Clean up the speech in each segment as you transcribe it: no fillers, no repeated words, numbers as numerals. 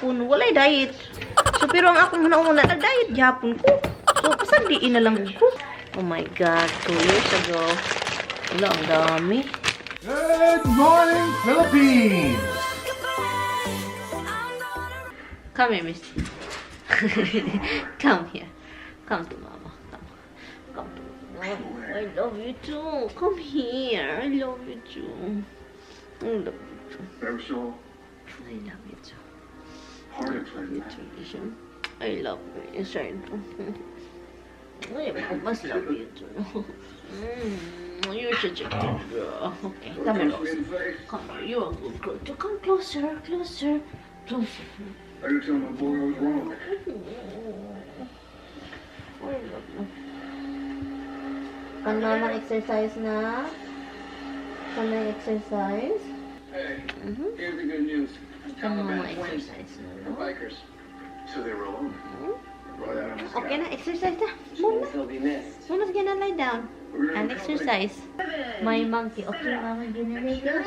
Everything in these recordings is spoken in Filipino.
Kung walay diet. So, pero ang akong nauna, nag-diet Japon ko. So, pasandiin na lang ko. Oh my God, 2 years ago. Wala, ang dami. Good morning, Philippines! Come here, Miss. Come here. Come to Mama. Come to Mama. I love you too. Come here. I love you too. I love you too. I love you too. I love you too, Ishan. I love you, Ishan. I must love you too. You're such a good girl. Okay, come here, Rose. Come here, you're a good girl. To come closer, closer, closer. I was telling my boy I was wrong. I love you. Can Mama exercise na? Can I exercise? Hey, here's the good news. Can Mama Taliban went exercise for na? bikers. So they were alone. Brought out on the Okay na, exercise na. Mama. Mama, They'll be missed. Mama's gonna lie down and exercise. My monkey. Okay, Mama, gonna lay down.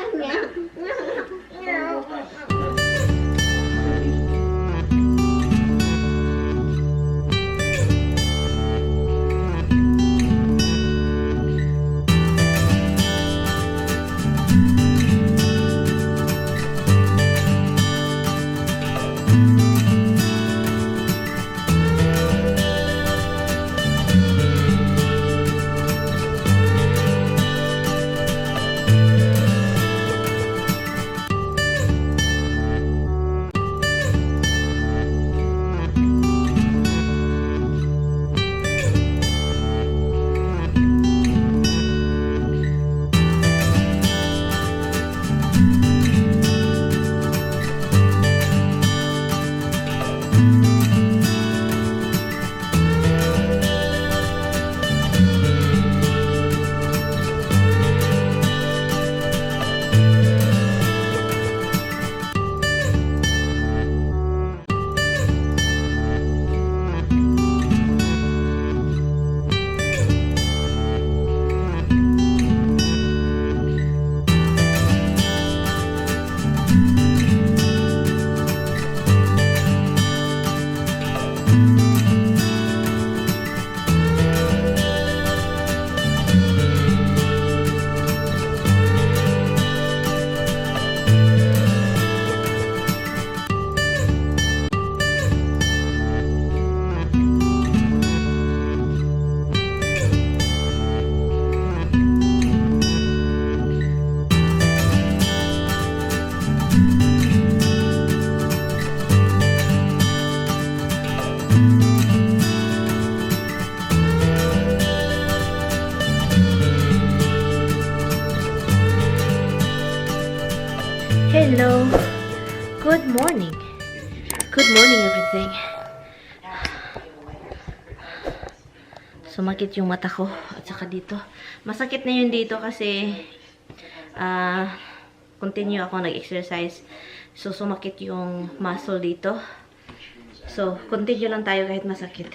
Hello. Good morning. Good morning, everything. Sumakit yung mata ko at saka dito. Masakit na yun dito kasi continue ako nag-exercise. So, sumakit yung muscle dito. So, continue lang tayo kahit masakit.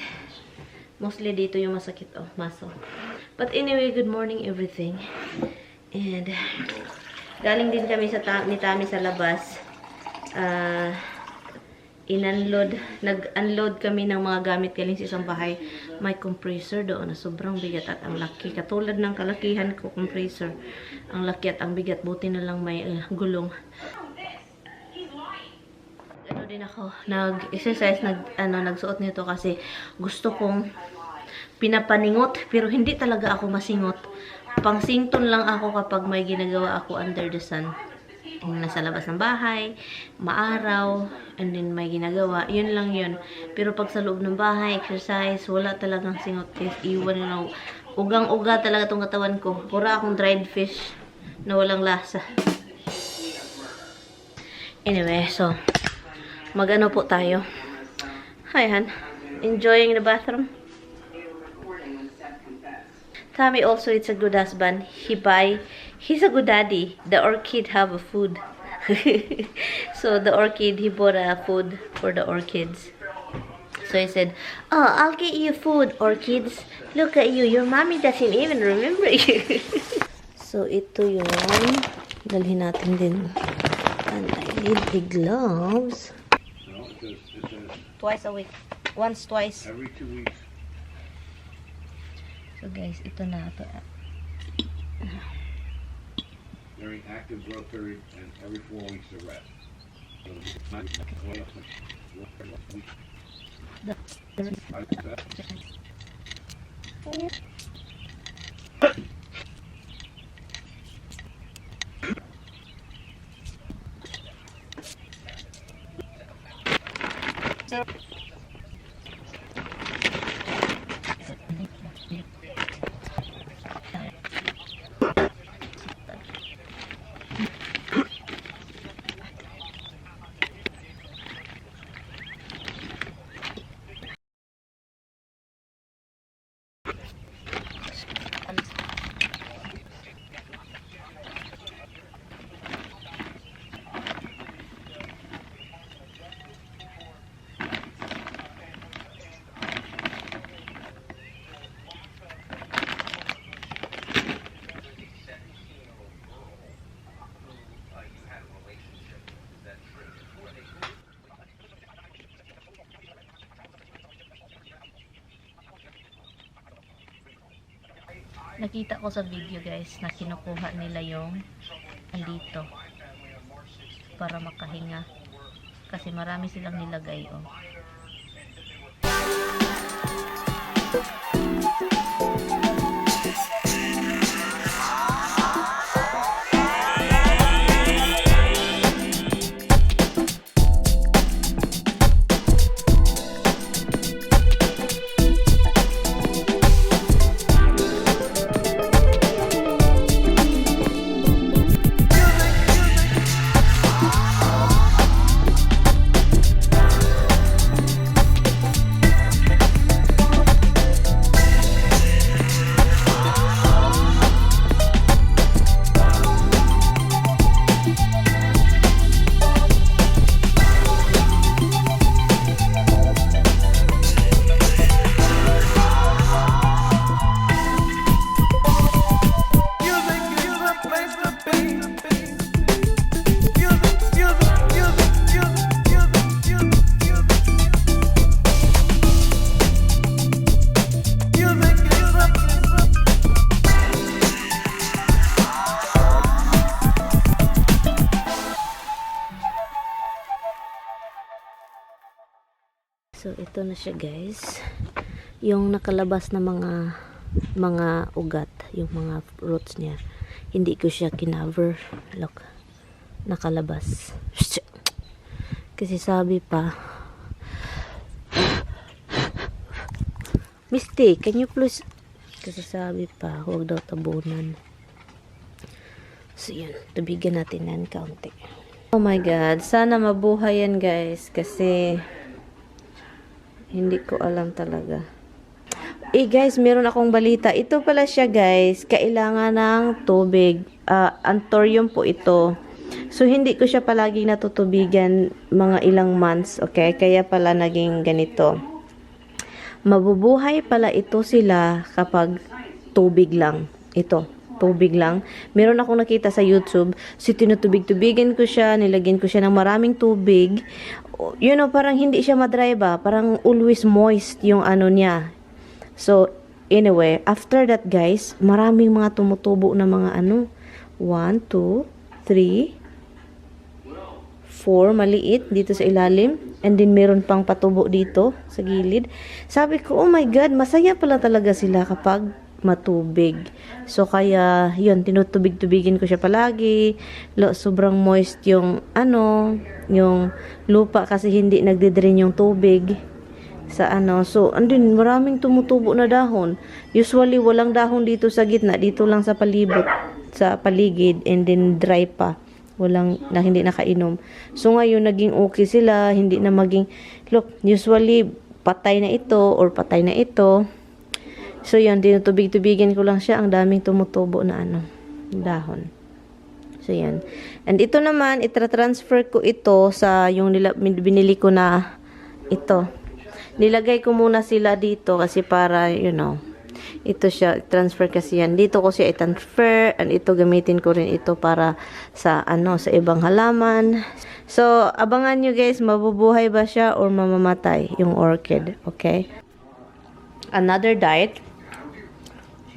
Mostly dito yung masakit, muscle. But anyway, good morning, everything. And galing din kami ni Tami sa labas. Nag-unload kami ng mga gamit galing sa isang bahay. May compressor doon na sobrang bigat at ang laki. Katulad ng kalakihan ko compressor. Ang laki at ang bigat. Buti na lang may gulong. Ano din ako, nag-exercise, nagsuot nito kasi gusto kong pinapaningot. Pero hindi talaga ako masingot. Pangsington lang ako kapag may ginagawa ako under the sun. Nasa labas ng bahay, maaraw, and then may ginagawa. Yun lang yun. Pero pag sa loob ng bahay, exercise, wala talagang singot. Iwan na, ugang-uga talaga tong katawan ko. Pura akong dried fish na walang lasa. Anyway, so, mag-ano po tayo. Hi, Han. Enjoying the bathroom? Tommy also is a good husband. He's a good daddy. The orchid have a food. So the orchid, he bought a food for the orchids. So he said, "Oh, I'll get you food, orchids. Look at you. Your mommy doesn't even remember you." So ito yung dalhin natin din. And I need the gloves. says Twice a week. Once, twice. every 2 weeks. So guys, ito na. Ito. During active growth period and every 4 weeks to rest. Nakita ko sa video guys na kinukuha nila yung andito para makahinga kasi marami silang nilagay oh. So ito na siya guys. Yung nakalabas na mga ugat, yung mga roots niya. Hindi ko siya kinover. Look. Nakalabas. Kasi sabi pa, Misty, can you please? Kasi sabi pa, huwag daw tabunan. So yun, tubigan natin yan kaunti. Oh my God, sana mabuhay yan guys. Kasi hindi ko alam talaga. Guys, meron akong balita. Ito pala siya guys. Kailangan ng tubig. Anthurium po ito. So, hindi ko siya palagi natutubigan mga ilang months. Okay? Kaya pala naging ganito. Mabubuhay pala ito sila kapag tubig lang. Ito. Tubig lang. Meron akong nakita sa YouTube. So, tinutubig-tubigan ko siya. Nilagyan ko siya ng maraming tubig. You know, parang hindi siya madry ba? Parang always moist yung ano niya. So, anyway, after that guys, maraming mga tumutubo na mga ano. 1, 2, 3, 4, maliit dito sa ilalim. And then, meron pang patubo dito sa gilid. Sabi ko, oh my God, masaya pala talaga sila kapag matubig. So, kaya, yun, tinutubig-tubigin ko siya palagi. Sobrang moist yung, ano, yung lupa kasi hindi nagdidrain yung tubig sa ano. So, andun, maraming tumutubo na dahon. Usually, walang dahon dito sa gitna. Dito lang sa palibot, sa paligid, and then dry pa. Walang, na hindi nakainom. So, ngayon, naging okay sila. Hindi na maging, look, usually, patay na ito or patay na ito. So, yun, tinutubig-tubigan ko lang siya. Ang daming tumutubo na ano, dahon. So, yan. And ito naman, itra-transfer ko ito sa yung binili ko na ito. Nilagay ko muna sila dito kasi para, you know, ito siya, transfer kasi yan. Dito ko siya i-transfer, and ito gamitin ko rin ito para sa, sa ibang halaman. So, abangan nyo guys, mabubuhay ba siya or mamamatay yung orchid, okay? Another diet.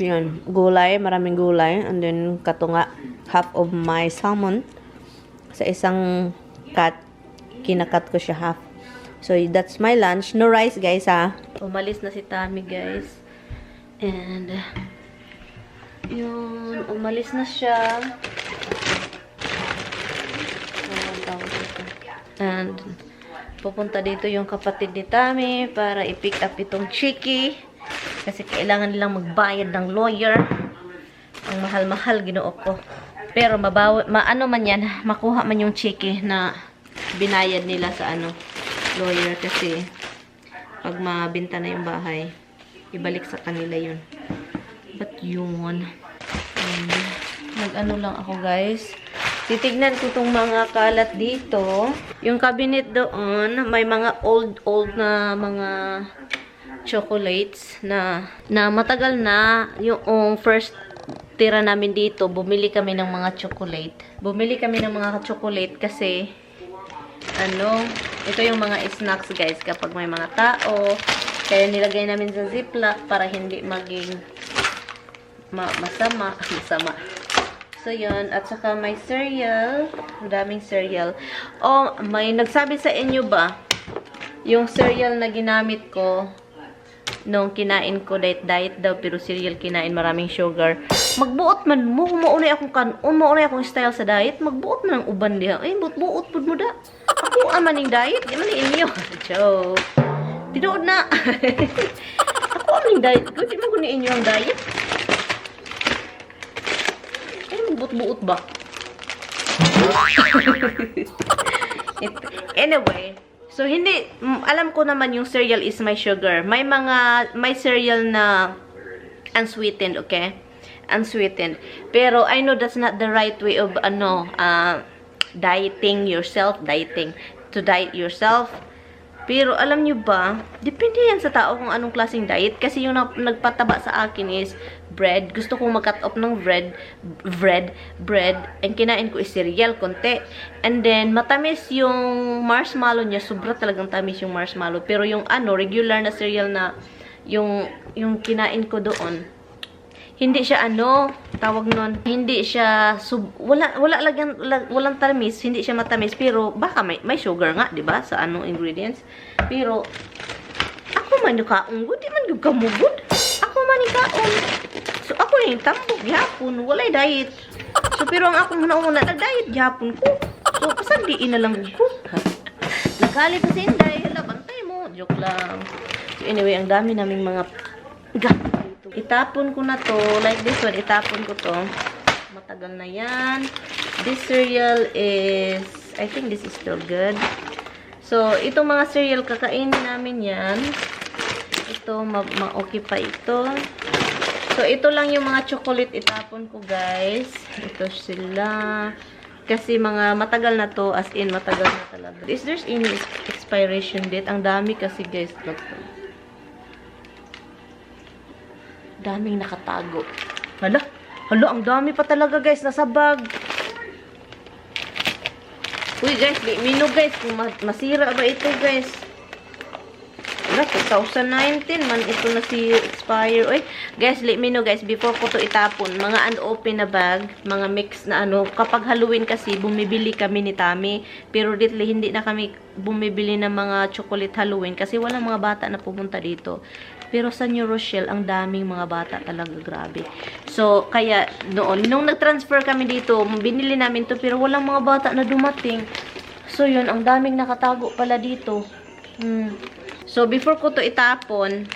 Yan, gulay, maraming gulay, and then katunga, half of my salmon. Sa isang cut, kinakat ko siya half. So, that's my lunch. No rice, guys, ha? Umalis na si Tammy, guys. And, yun, umalis na siya. And, pupunta dito yung kapatid ni Tammy para i-pick up itong chiki. Kasi kailangan nilang magbayad ng lawyer. Ang mahal-mahal, ginoo ko. Pero, maano man yan, makuha man yung chiki na binayad nila sa lawyer. Kasi, pag mabinta na yung bahay, ibalik sa kanila yun. But yun. Nag-ano lang ako, guys. Titignan ko itong mga kalat dito. Yung cabinet doon, may mga old na mga chocolates na matagal na. Yung first tira namin dito, bumili kami ng mga chocolate. Bumili kami ng mga chocolate kasi, ito yung mga snacks, guys, kapag may mga tao. Kaya nilagay namin sa ziplock para hindi maging masama. So, yun. At saka may cereal. Ang daming cereal. Oh, may nagsabi sa inyo ba, yung cereal na ginamit ko, nung kinain ko, diet daw, pero cereal kinain, maraming sugar. Magbuot man mo, maunay akong style sa diet, magbuot man ang uban diha. Ay, buot po mo da. Ako amaning diet, di man inyo. Joke. Tinuod na. Ako amaning diet ko, di man ko ni inyo ang diet. Buot ba? Anyway, so hindi, alam ko naman yung cereal is my sugar. May cereal na unsweetened, okay? Unsweetened. Pero I know that's not the right way of dieting yourself, to diet yourself. Pero alam nyo ba, depende yan sa tao kung anong klaseng diet. Kasi yung nagpataba sa akin is bread. Gusto kong mag-cut off ng bread. And kinain ko is cereal, konti. And then, matamis yung marshmallow niya. Sobra talagang tamis yung marshmallow. Pero yung regular na cereal na yung kinain ko doon, hindi siya tawag nun, hindi siya, walang tamis, hindi siya matamis, pero baka may sugar nga, di ba, sa ingredients. Pero, ako man yung kaunggod, di man yung kamugod. Ako man yung kaon. So, ako yung tambog, yapon, walay diet. So, pero ang ako muna nag-diet, yapon ko. So, pasandiin na lang ko. Nakali kasi hindi, hala, bantay mo. Joke lang. So, anyway, ang dami naming mga itapon ko na to, like this one, itapon ko to. Matagal na yan. This cereal is, I think this is still good. So, itong mga cereal, kakainin namin yan. Ito, ma-okay pa ito. So, ito lang yung mga chocolate itapon ko, guys. Ito sila. Kasi mga matagal na to, as in, matagal na talaga. Is there any expiration date? Ang dami kasi, guys. Daming nakatago. Hala, ang dami pa talaga, guys, nasa bag. Uy, guys, mino, guys, kung masira ba ito, guys? Hala, 2019 man ito na si expire. Uy, guys, let me know, guys, before ko to itapon, mga unopen na bag, mga mix na kapag Halloween kasi, bumibili kami ni Tammy, pero lately, hindi na kami bumibili ng mga chocolate Halloween kasi walang mga bata na pumunta dito. Pero sa New Rochelle, ang daming mga bata talaga, grabe. So, kaya noon, nung nag-transfer kami dito, binili namin to, pero walang mga bata na dumating. So, yun, ang daming nakatago pala dito. So, before ko to itapon,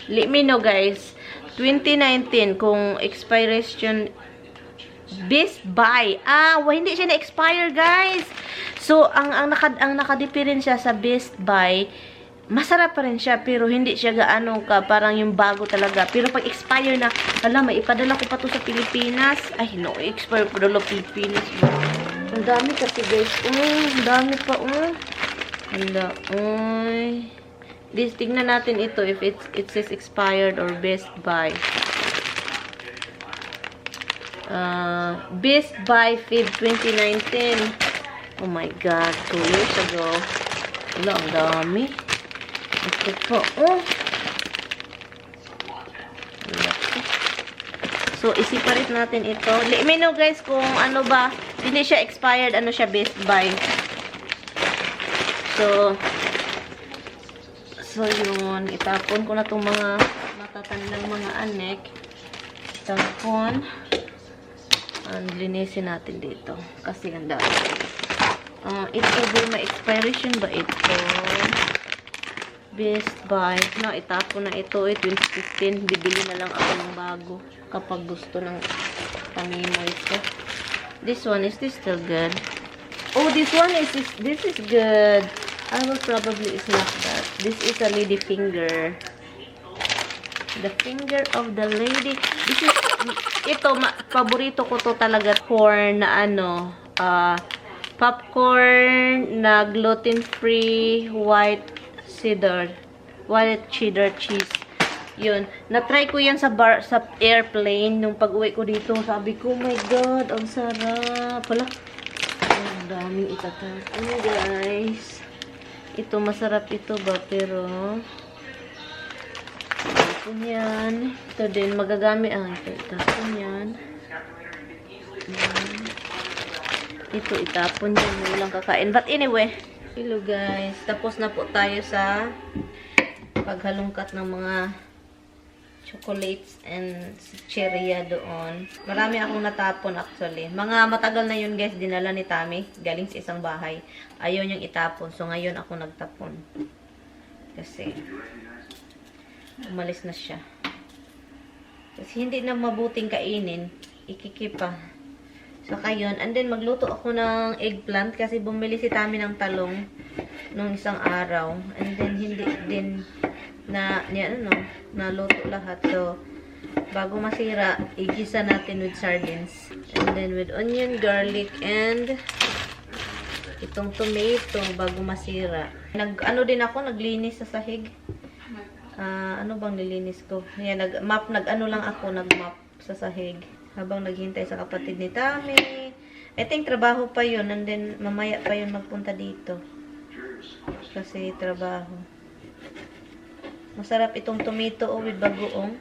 let me know, guys, 2019, kung expiration, Best Buy. Hindi siya na-expire, guys. So, ang nakadiferensya sa Best Buy, masarap pa rin siya, pero hindi siya gaano parang yung bago talaga. Pero pag expire na, may ipadala ko pa to sa Pilipinas. Ay, no, expire pa dala Pilipinas. Ang dami kasi, guys. Ang dami pa, Hala, Tignan natin ito if it says expired or best buy. Best buy Feb 2019. Oh my God, 2 years ago. Wala, ang dami. Ito po, oh. So, isiparit natin ito. Let me know guys kung ano ba, hindi siya expired, ano siya best buy. So yun, itapon ko na itong mga matatandang mga anek. Itapon. And linisin natin dito. Kasi ang dami. Ito ba, may expiration ba ito? Best buy. No, itapon na ito. 2015. Bibili na lang ako ng bago. Kapag gusto ng pamimoy ko. This one, is this still good? Oh, this is good. I will probably snap that. This is a lady finger. The finger of the lady. This is, ito, paborito ko to talaga. Corn na ano, popcorn na gluten-free white cheddar cheese. Yun. Na-try ko yan sa airplane nung pag-uwi ko dito. Sabi ko, oh my God, ang sarap. Wala. Ang daming itatapon, guys. Ito, masarap ito ba? Pero, itapon yan. Ito din, magagamit. Ito, itapon yan. Ito, itapon yan. Walang kakain. But anyway, hello guys. Tapos na po tayo sa paghalungkat ng mga chocolates and cherrya doon. Marami akong natapon actually. Mga matagal na yun guys, dinala ni Tami. Galing sa isang bahay. Ayaw niyang itapon. So ngayon ako nagtapon. Kasi umalis na siya. Kasi hindi na mabuting kainin. Ikikipa. So kayon. And then magluto ako ng eggplant. Kasi bumili si Tami ng talong nung isang araw. And then hindi din naluto lahat. So, bago masira, igisa natin with sardines. And then with onion, garlic, and itong tomato bago masira. Ano din ako, naglinis sa sahig. Ano bang nilinis ko? Yan, nag-map sa sahig. Habang naghintay sa kapatid ni Tami. I think trabaho pa yun. And then, mamaya pa yun magpunta dito. Kasi trabaho. Masarap itong tomato with bagoong.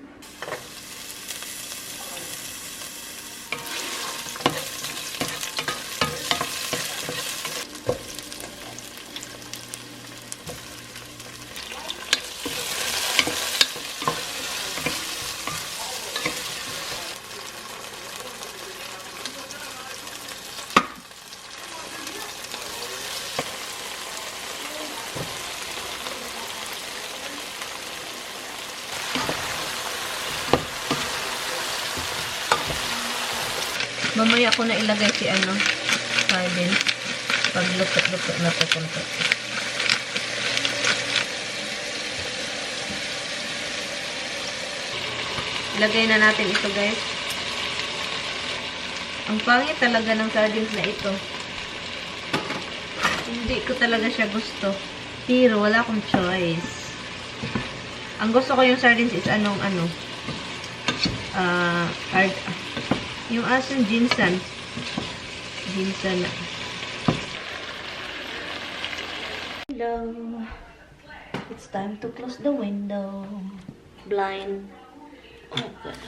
Mamaya ko na ilagay si sardine. Pag lupot-lupot na po konti. Ilagay na natin ito guys. Ang pangit talaga ng sardines na ito. Hindi ko talaga siya gusto. Pero wala akong choice. Ang gusto ko yung sardines is yung asin ginseng. Hello. It's time to close the window. Blind. Oh, God.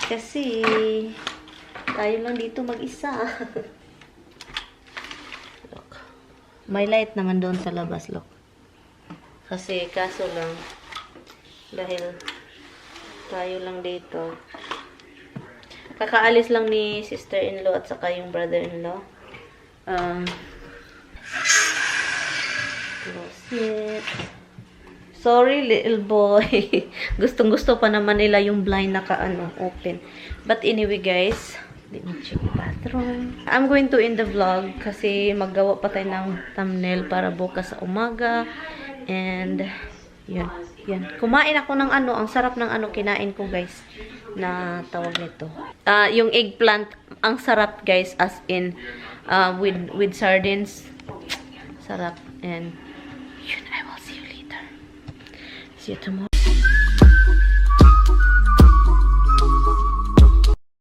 Kasi tayo lang dito mag-isa. Look. May light naman doon sa labas, look. Kasi kaso lang dahil tayo lang dito. Kakaalis lang ni sister-in-law at saka yung brother-in-law. Close it. Sorry, little boy. Gustong-gusto pa naman nila yung blind open. But anyway, guys, let me check the bathroom. I'm going to end the vlog kasi maggawa pa tayo ng thumbnail para bukas sa umaga. And, yun. Kumain ako ng ang sarap ng kinain ko, guys. Na tawag nito. Yung eggplant, ang sarap, guys, as in, with sardines. Sarap. And, yun, I will see you later. See you tomorrow.